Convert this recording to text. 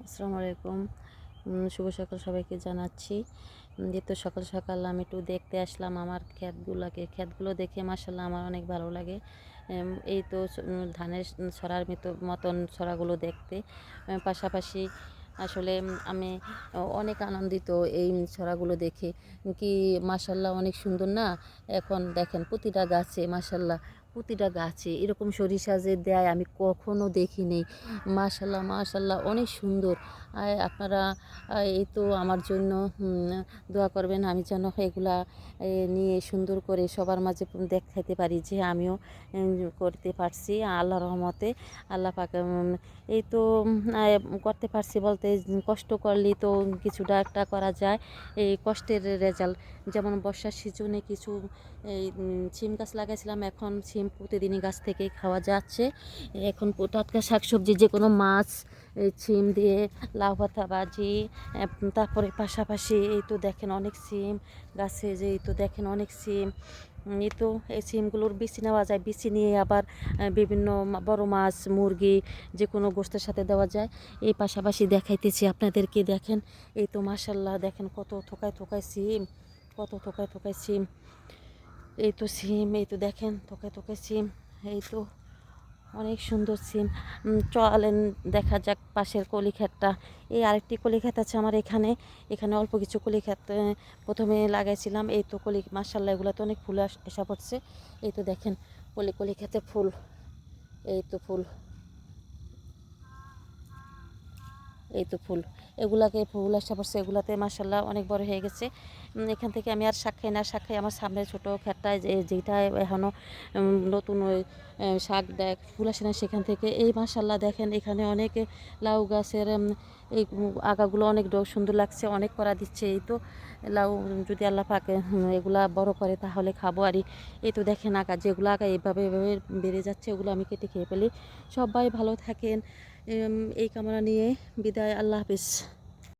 আসসালামু আলাইকুম। শুভ সকাল সবাইকে জানাচ্ছি। এই তো সকাল সকাল আমি একটু দেখতে আসলাম আমার ক্ষেতগুলো দেখে মাশাআল্লাহ আমার অনেক ভালো লাগে। এই তো ধানের ছড়ার মতন ছড়াগুলো দেখতে। পাশাপাশি আসলে আমি অনেক আনন্দিত এই ছড়াগুলো দেখে। কি মাশাআল্লাহ অনেক সুন্দর না? এখন দেখেন প্রতিটা গাছে এরকম সরিষা যে দেয় আমি কখনো দেখিনি। মাশাআল্লাহ, মাশাআল্লাহ অনেক সুন্দর। আপনারা এই তো আমার জন্য দোয়া করবেন আমি যেন এগুলা নিয়ে সুন্দর করে সবার মাঝে দেখাইতে পারি যে আমিও করতে পারছি আল্লাহর রহমতে। আল্লাহ পাক এই তো করতে পারছি বলতে কষ্ট করলেই তো কিছুটা একটা করা যায়। এই কষ্টের রেজাল্ট যেমন বর্ষার সিজনে কিছু এই সিম গাছ লাগাইছিলাম, এখন সিম প্রতিদিনই গাছ থেকে খাওয়া যাচ্ছে। এখন টাটকা শাকসবজি যে কোনো মাছ সিম দিয়ে লাউ পাতা ভাজি, তারপরে পাশাপাশি এই তো দেখেন অনেক সিম গাছে, যে এই তো দেখেন অনেক সিম। এই তো এই সিমগুলোর বিচি নেওয়া যায়, বিচি নিয়ে আবার বিভিন্ন বড় মাছ মুরগি যে কোনো গোশতের সাথে দেওয়া যায়। এই পাশাপাশি দেখাইতেছি আপনাদেরকে, দেখেন এই তো মাশাআল্লাহ দেখেন কত থোকায় থোকায় সিম, কত থোকায় থোকায় সিম। এই তো সিম, এই তো দেখেন থোকায় থোকায় সিম। এই তো অনেক সুন্দর সিম। চলেন দেখা যাক পাশের কলি ক্ষেতটা। এই আরেকটি কলি ক্ষেত আছে আমার এখানে। এখানে অল্প কিছু কলি ক্ষেত প্রথমে লাগাইছিলাম। এই তো কলি মাশাআল্লাহ এগুলোতে অনেক ফুল এসে পড়ছে। এই তো দেখেন কলি ক্ষেতে ফুল, এই তো ফুল, এই তো ফুল, এগুলাকে ফুল আসা পড়ছে, এগুলাতে মাশাআল্লাহ অনেক বড় হয়ে গেছে। এখান থেকে আমি আর শাক খাই না, শাক খাই আমার সামনে ছোটো ক্ষেতটায় যেটা এখনও নতুন ওই শাক দেখ ফুল আসে না সেখান থেকে। এই মাশাআল্লাহ দেখেন এখানে অনেক লাউ গাছের এই আগাগুলো অনেক সুন্দর লাগছে, অনেক করা দিচ্ছে। এই তো লাউ যদি আল্লাহ পাকে এগুলা বড় করে তাহলে খাবো। আর এই তো দেখেন যেগুলো আগা এভাবে এভাবে বেড়ে যাচ্ছে ওগুলো আমি কেটে খেয়ে ফেলি। সবাই ভালো থাকেন এই কামনা নিয়ে বিদায়। আল্লাহ হাফিজ।